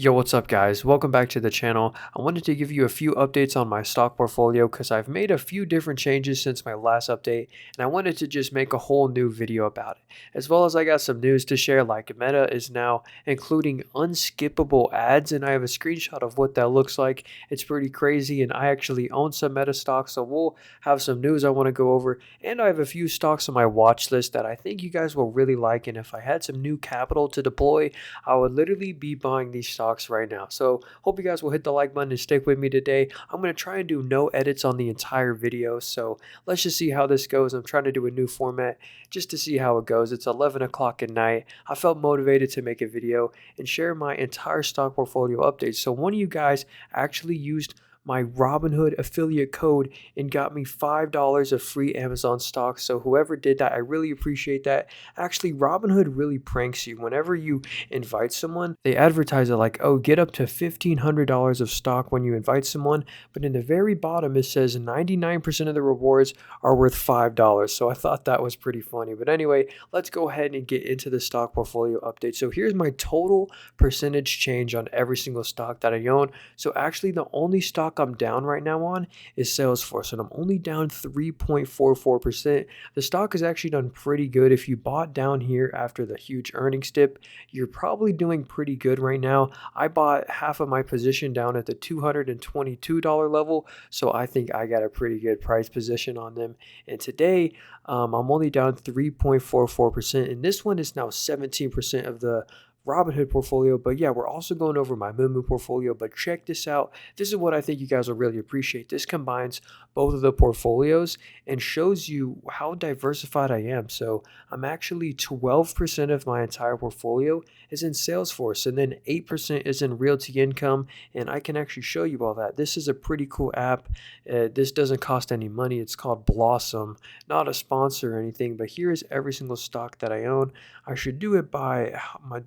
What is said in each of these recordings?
Yo, what's up guys? Welcome back to the channel. I wanted to give you a few updates on my stock portfolio because I've made a few different changes since my last update and I wanted to just make a whole new video about it. As well as I got some news to share, like Meta is now including unskippable ads, and I have a screenshot of what that looks like. It's pretty crazy, and I actually own some Meta stocks, so we'll have some news I want to go over, and I have a few stocks on my watch list that I think you guys will really like, and if I had some new capital to deploy, I would literally be buying these stocks right now. So hope you guys will hit the like button and stick with me today. I'm going to try and do no edits on the entire video. So let's just see how this goes. I'm trying to do a new format just to see how it goes. It's 11 o'clock at night. I felt motivated to make a video and share my entire stock portfolio updates. So one of you guys actually used my Robinhood affiliate code and got me $5 of free Amazon stock. So whoever did that, I really appreciate that. Actually, Robinhood really pranks you. Whenever you invite someone, they advertise it like, oh, get up to $1,500 of stock when you invite someone. But in the very bottom, it says 99% of the rewards are worth $5. So I thought that was pretty funny. But anyway, let's go ahead and get into the stock portfolio update. So here's my total percentage change on every single stock that I own. So actually, the only stock I'm down right now on is Salesforce, and I'm only down 3.44%. The stock has actually done pretty good. If you bought down here after the huge earnings dip, you're probably doing pretty good right now. I bought half of my position down at the $222 level, so I think I got a pretty good price position on them. And today, I'm only down 3.44%, and this one is now 17% of the Robinhood portfolio. But yeah, we're also going over my MooMoo portfolio, but check this out. This is what I think you guys will really appreciate. This combines both of the portfolios and shows you how diversified I am. So I'm actually 12% of my entire portfolio is in Salesforce, and then 8% is in Realty Income, and I can actually show you all that. This is a pretty cool app. This doesn't cost any money. It's called Blossom, not a sponsor or anything, but here is every single stock that I own. I should do it by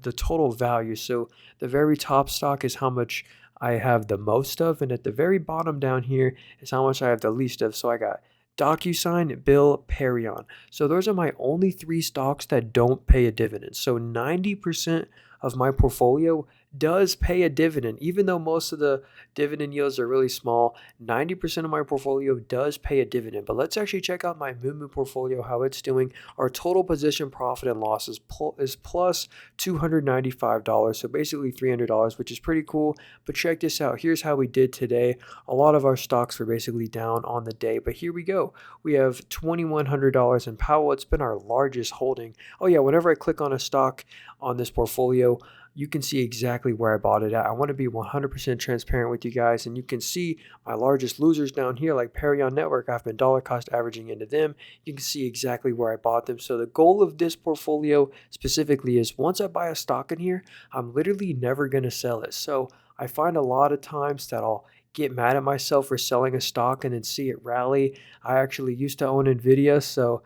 the total value. So the very top stock is how much I have the most of, and at the very bottom down here is how much I have the least of. So I got DocuSign, Bill, Perion. So those are my only three stocks that don't pay a dividend. So 90% of my portfolio does pay a dividend. Even though most of the dividend yields are really small, 90% of my portfolio does pay a dividend. But let's actually check out my MooMoo portfolio, how it's doing. Our total position profit and loss is plus $295, so basically $300, which is pretty cool. But check this out. Here's how we did today. A lot of our stocks were basically down on the day, but here we go. We have $2,100 in Powell. It's been our largest holding. Oh yeah, whenever I click on a stock on this portfolio, you can see exactly where I bought it at. I want to be 100% transparent with you guys, and you can see my largest losers down here, like Perion Network. I've been dollar cost averaging into them. You can see exactly where I bought them. So the goal of this portfolio specifically is once I buy a stock in here, I'm literally never going to sell it. So I find a lot of times that I'll get mad at myself for selling a stock and then see it rally. I actually used to own Nvidia, so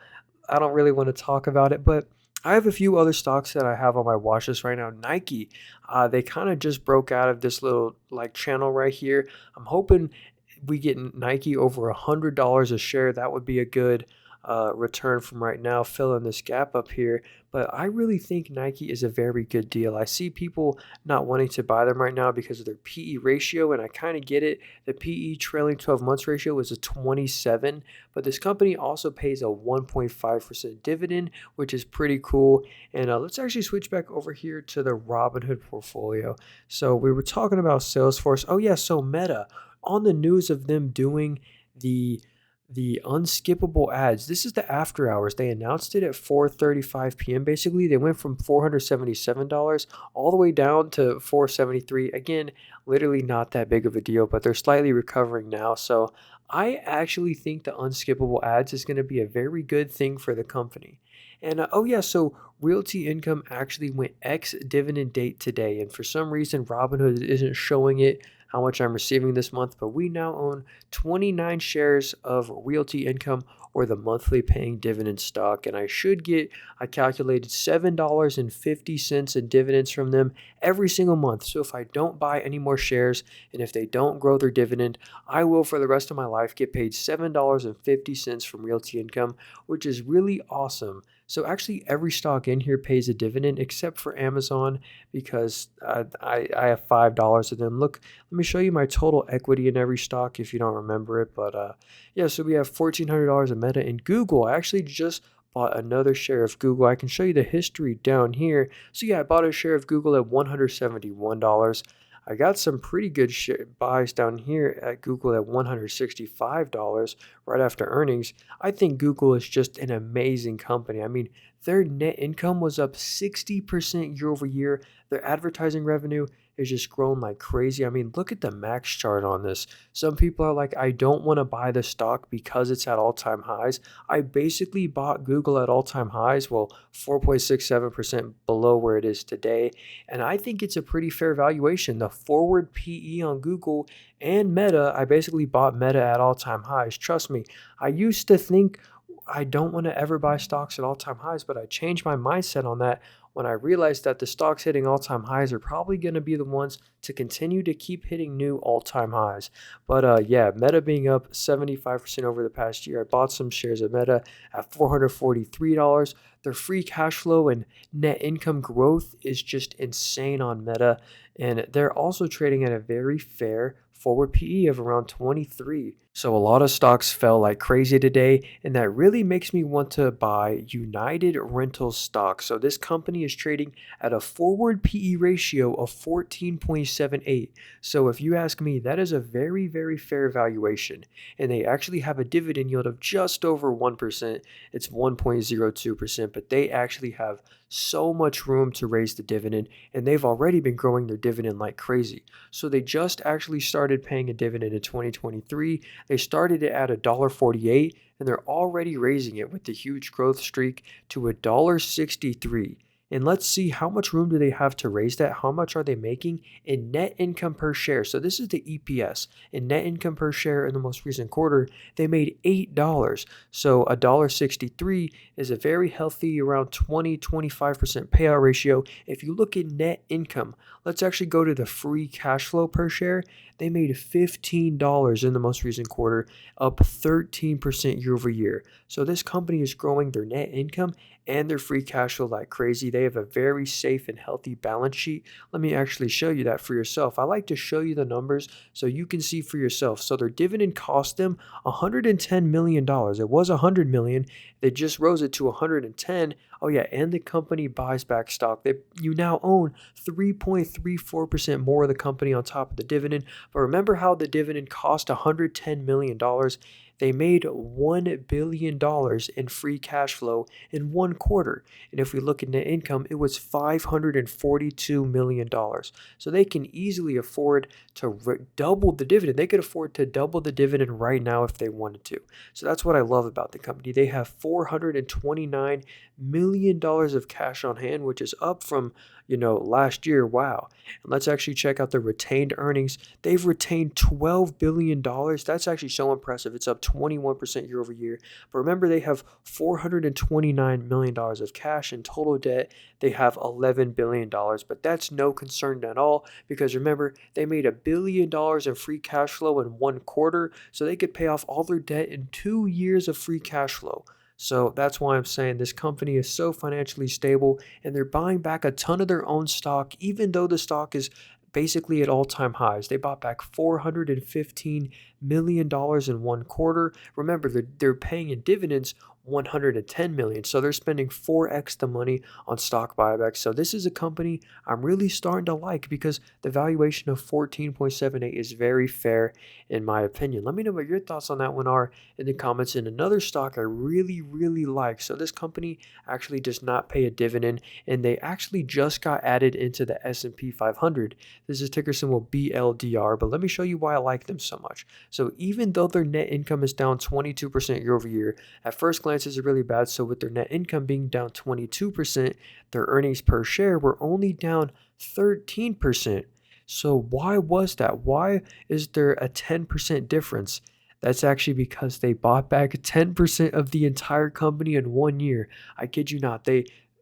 I don't really want to talk about it, but I have a few other stocks that I have on my watch list right now. Nike, they kind of just broke out of this little like channel right here. I'm hoping we get Nike over $100 a share. That would be a good return from right now, filling this gap up here. But I really think Nike is a very good deal. I see people not wanting to buy them right now because of their PE ratio, and I kind of get it. The PE trailing 12 months ratio is a 27, but this company also pays a 1.5% dividend, which is pretty cool. And let's actually switch back over here to the Robinhood portfolio. So we were talking about Salesforce. Oh yeah, so Meta, on the news of them doing the unskippable ads. This is the after hours. They announced it at 4:35 p.m. Basically, they went from $477 all the way down to $473. Again, literally not that big of a deal, but they're slightly recovering now. So I actually think the unskippable ads is going to be a very good thing for the company. And oh yeah, so Realty Income actually went ex dividend date today, and for some reason Robinhood isn't showing it how much I'm receiving this month, but we now own 29 shares of Realty Income, or the monthly paying dividend stock, and I calculated $7.50 in dividends from them every single month. So if I don't buy any more shares and if they don't grow their dividend, I will for the rest of my life get paid $7.50 from Realty Income, which is really awesome. So actually every stock in here pays a dividend except for Amazon because I have $5 of them. Look, let me show you my total equity in every stock if you don't remember it. But yeah, so we have $1,400 of Meta in Google. I actually just bought another share of Google. I can show you the history down here. So yeah, I bought a share of Google at $171. I got some pretty good buys down here at Google at $165 right after earnings. I think Google is just an amazing company. I mean, their net income was up 60% year over year. Their advertising revenue is just growing like crazy. I mean, look at the max chart on this. Some people are like, I don't want to buy the stock because it's at all-time highs. I basically bought Google at all-time highs, well, 4.67% below where it is today. And I think it's a pretty fair valuation. The forward PE on Google and Meta, I basically bought Meta at all-time highs. Trust me, I used to think I don't want to ever buy stocks at all-time highs, but I changed my mindset on that when I realized that the stocks hitting all-time highs are probably going to be the ones to continue to keep hitting new all-time highs. But yeah, Meta being up 75% over the past year. I bought some shares of Meta at $443. Their free cash flow and net income growth is just insane on Meta, and they're also trading at a very fair forward PE of around 23. So a lot of stocks fell like crazy today, and that really makes me want to buy United Rentals stock. So this company is trading at a forward PE ratio of 14.78. So if you ask me, that is a very, very fair valuation. And they actually have a dividend yield of just over 1%. It's 1.02%, but they actually have so much room to raise the dividend, and they've already been growing their dividend like crazy. So they just actually started paying a dividend in 2023. They started it at $1.48, and they're already raising it with the huge growth streak to $1.63. And let's see, how much room do they have to raise that? How much are they making in net income per share? So this is the EPS. In net income per share in the most recent quarter, they made $8. So $1.63 is a very healthy around 20-25% payout ratio. If you look at net income, let's actually go to the free cash flow per share. They made $15 in the most recent quarter, up 13% year over year. So this company is growing their net income and their free cash flow like crazy. They have a very safe and healthy balance sheet. Let me actually show you that for yourself. I like to show you the numbers so you can see for yourself. So their dividend cost them $110 million. It was $100 million. They just rose it to $110. Oh yeah, and the company buys back stock. You now own 3.34% more of the company on top of the dividend. But remember how the dividend cost $110 million? They made $1 billion in free cash flow in one quarter. And if we look at net income, it was $542 million. So they can easily afford to double the dividend. They could afford to double the dividend right now if they wanted to. So that's what I love about the company. They have $429 million of cash on hand, which is up from last year. Wow. And let's actually check out the retained earnings. They've retained $12 billion. That's actually so impressive. It's up 21% year over year. But remember, they have $429 million of cash in total debt. They have $11 billion, but that's no concern at all because remember, they made $1 billion in free cash flow in one quarter, so they could pay off all their debt in 2 years of free cash flow. So that's why I'm saying this company is so financially stable, and they're buying back a ton of their own stock, even though the stock is basically at all-time highs. They bought back $415 million in one quarter. Remember, they're paying in dividends $110 million. So they're spending 4x the money on stock buybacks. So this is a company I'm really starting to like because the valuation of 14.78 is very fair in my opinion. Let me know what your thoughts on that one are in the comments. And another stock I really, really like. So this company actually does not pay a dividend, and they actually just got added into the S&P 500. This is ticker symbol BLDR, but let me show you why I like them so much. So even though their net income is down 22% year over year, at first glance is really bad. So with their net income being down 22%, their earnings per share were only down 13%. So why was that? Why is there a 10% difference? That's actually because they bought back 10% of the entire company in 1 year. I kid you not.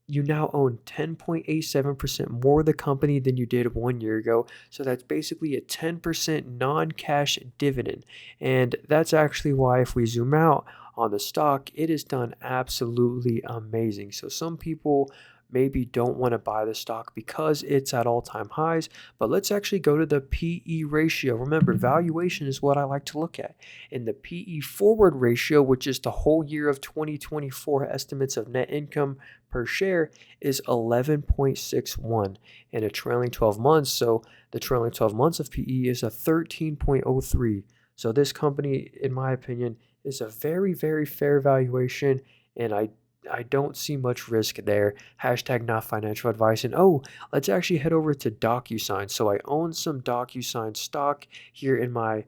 You now own 10.87% more of the company than you did 1 year ago. So that's basically a 10% non-cash dividend. And that's actually why if we zoom out on the stock, it has done absolutely amazing. So some people maybe don't want to buy the stock because it's at all-time highs, but let's actually go to the PE ratio. Remember, valuation is what I like to look at. And the PE forward ratio, which is the whole year of 2024 estimates of net income per share, is 11.61 in a trailing 12 months. So the trailing 12 months of PE is a 13.03. So this company, in my opinion, is a very, very fair valuation, and I don't see much risk there. Hashtag not financial advice. And oh, let's actually head over to DocuSign. So I own some DocuSign stock here in my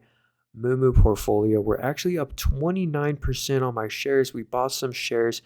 MooMoo portfolio. We're actually up 29% on my shares. We bought some shares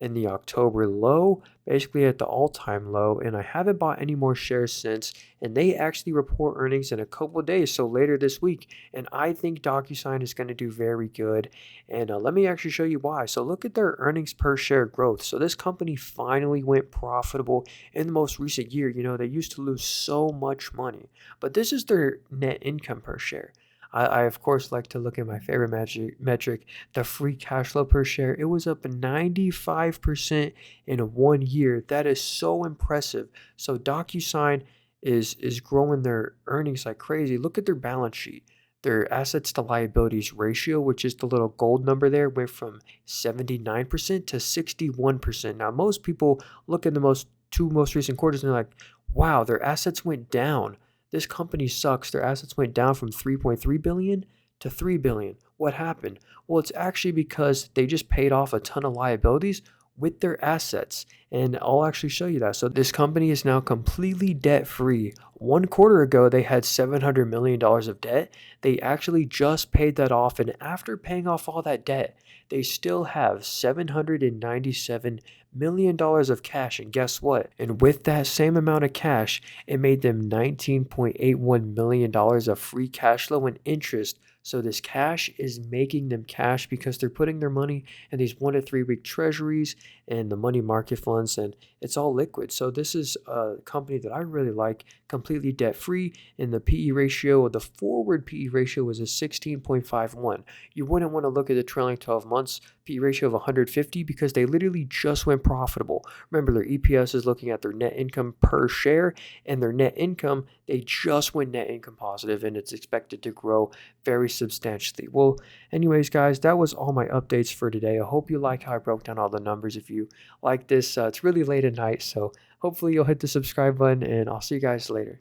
in the October low, basically at the all-time low, and I haven't bought any more shares since, and they actually report earnings in a couple of days, so later this week, and I think DocuSign is going to do very good, and let me actually show you why. So look at their earnings per share growth. So this company finally went profitable in the most recent year. You know, they used to lose so much money, but this is their net income per share. I of course like to look at my favorite metric, the free cash flow per share. It was up 95% in 1 year. That is so impressive. So DocuSign is growing their earnings like crazy. Look at their balance sheet. Their assets to liabilities ratio, which is the little gold number there, went from 79% to 61%. Now, most people look at the two most recent quarters and they're like, wow, their assets went down. This company sucks. Their assets went down from 3.3 billion to 3 billion. What happened? Well, it's actually because they just paid off a ton of liabilities with their assets. And I'll actually show you that. So this company is now completely debt free. 1 quarter ago, they had $700 million of debt. They actually just paid that off. And after paying off all that debt, they still have $797 million of cash. And guess what? And with that same amount of cash, it made them $19.81 million of free cash flow and interest. So this cash is making them cash because they're putting their money in these 1 to 3 week treasuries and the money market funds, and it's all liquid. So this is a company that I really like, completely debt free, and the PE ratio, the forward PE ratio, was a 16.51. You wouldn't want to look at the trailing 12 months PE ratio of 150 because they literally just went profitable. Remember, their EPS is looking at their net income per share, and their net income, they just went net income positive, and it's expected to grow very substantially. Well, anyways, guys, that was all my updates for today. I hope you like how I broke down all the numbers. If you like this, it's really late at night, so hopefully you'll hit the subscribe button, and I'll see you guys later.